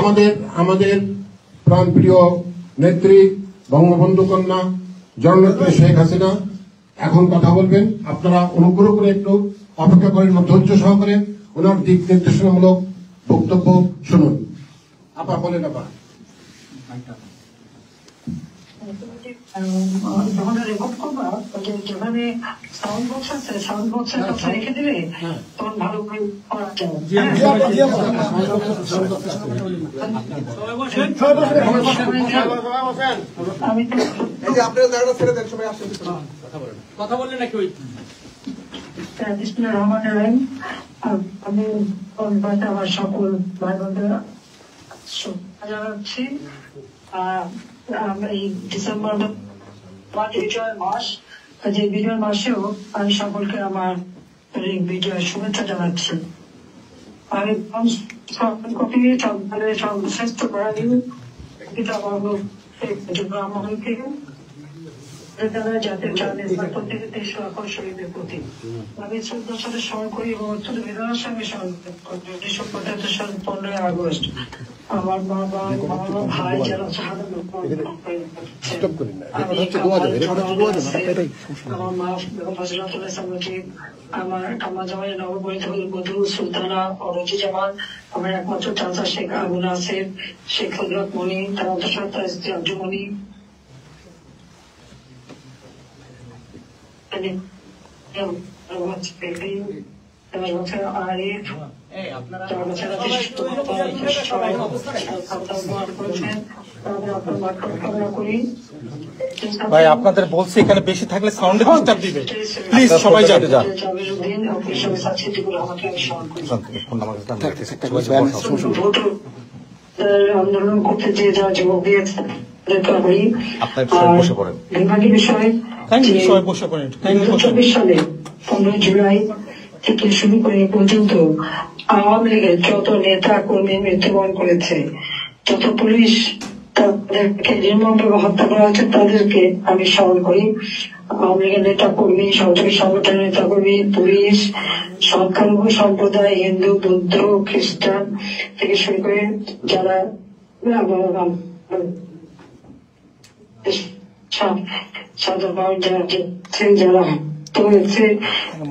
আমাদের আমাদের প্রাণপ্রিয় নেত্রী বঙ্গবন্ধু কন্যা জননেত্রী শেখ হাসিনা এখন কথা বলবেন। আপনারা অনুগ্রহ করে একটু অপেক্ষা করেন, ধৈর্য সহকারে ওনার দিক নির্দেশনামূলক বক্তব্য শুনুন। আপা বলেন। আপা যেখানে সাউন্ড বক্স আছে, সাউন্ড বক্সের কাছে রেখে দিলে তখন ভালো করে আমি কথা বললেন নাকি ওই আমি আমার সকল ভাই বোনদের জানাচ্ছি। এই ডিসেম্বর বিজয় মাস, যে বিজয় মাসেও আমি সকলকে আমার বিজয়ের শুভেচ্ছা জানাচ্ছি। আমি সর্বশ্রেষ্ঠ করানি ব্রাহ্মণকে জাতীয় প্রত্যেকে 23 লাখ শহীদের প্রতি আমি শ্রদ্ধার সাথে স্মরণ করি এবং অত্যন্ত বেদনার সঙ্গে স্মরণ করি 1975 সাল 15ই আগস্ট আমার বাবা ভাই যারা আমার মা আমার জামাই নববরিত বধূ সুলতানা অরুজিজামান, আমার একমাত্র চাচা শেখ আবু নাসের, শেখ হজরত মনি, তার অন্তঃসত্ত্বা স্ত্রী আব্দুমনি, ভাই আপনাদের বলছি এখানে বেশি থাকলে সাউন্ডে ডিস্টার্ব দিবে, প্লিজ সবাই যান। আন্দোলন করতে যে যারা যুবক দিয়েছে সালে 15 জুলাই থেকে শুরু করে পর্যন্ত আওয়ামী লীগের যত নেতা কর্মী মৃত্যুবরণ করেছে, যত পুলিশ তাদেরকে নির্মমভাবে হত্যা করা হয়েছে, তাদেরকে আমি স্মরণ করি। আওয়ামী লীগের নেতা কর্মী, সহযোগী সংগঠনের নেতা কর্মী, পুলিশ, সংখ্যালঘু সম্প্রদায়, হিন্দু, বৌদ্ধ, খ্রিস্টান থেকে শুরু করে যারা যারা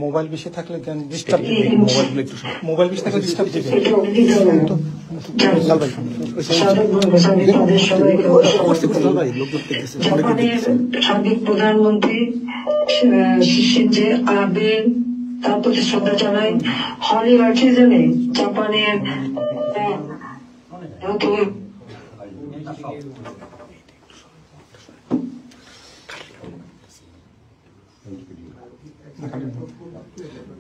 মোবাইল বেশি থাকলে ডিস্টার্ব দিবে, মোবাইল বেশি থাকলে ডিস্টার্ব দিবে। সাবেক প্রধানমন্ত্রী শিনজো আবে, তার প্রতি শ্রদ্ধা জানাই। হলি আর্টিজানে জাপানের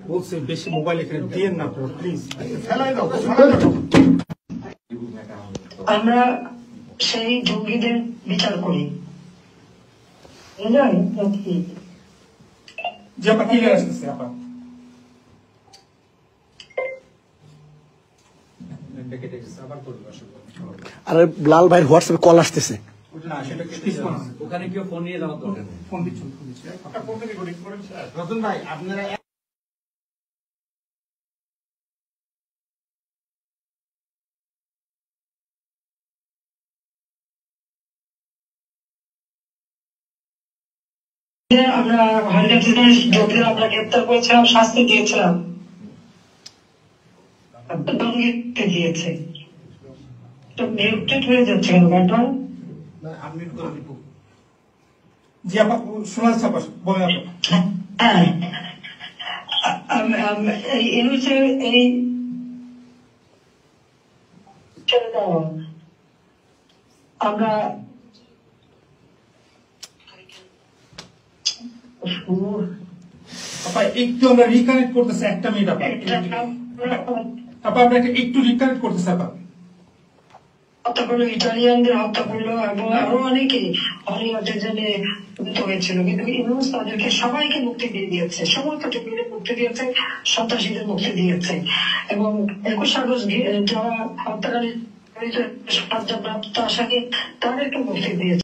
বলছে বেশি মোবাইল এখানে দিয়ে না প্লিজ। আমরা সেই জঙ্গিদের বিচার করি। আরে লাল ভাইয়ের হোয়াটসঅ্যাপে কল আসতেছে। ওখানে কেউ ফোন নিয়ে যাওয়া দরকার, ফোন দিচ্ছেন রতন ভাই আপনারা আমরা আমরা গ্রেপ্তার করেছিলাম, শাস্তি দিয়েছিলাম, দিয়েছে হয়ে যাচ্ছে কেন ব্যাপার? জি আপা শোনা যাচ্ছে, বলেন এই আমরা একটু আমরা রিকানেক্ট করতেছি, একটা মিনিট আপা আমরা একটু রিকানেক্ট করতেছি। আপা হত্যা করলো, ইটালিয়ানদের হত্যা করলো এবং আরো অনেকে হয়েছিল, কিন্তু ইউনুস তাদেরকে সবাইকে মুক্তি দিয়ে দিয়েছে, সমস্ত টুকুদের মুক্তি দিয়েছে, সন্ত্রাসীদের মুক্তি দিয়েছে এবং 21 আগস্ট যারা হত্যাকারী সাজাপ্রাপ্ত আসামি তাদেরকে মুক্তি দিয়েছে।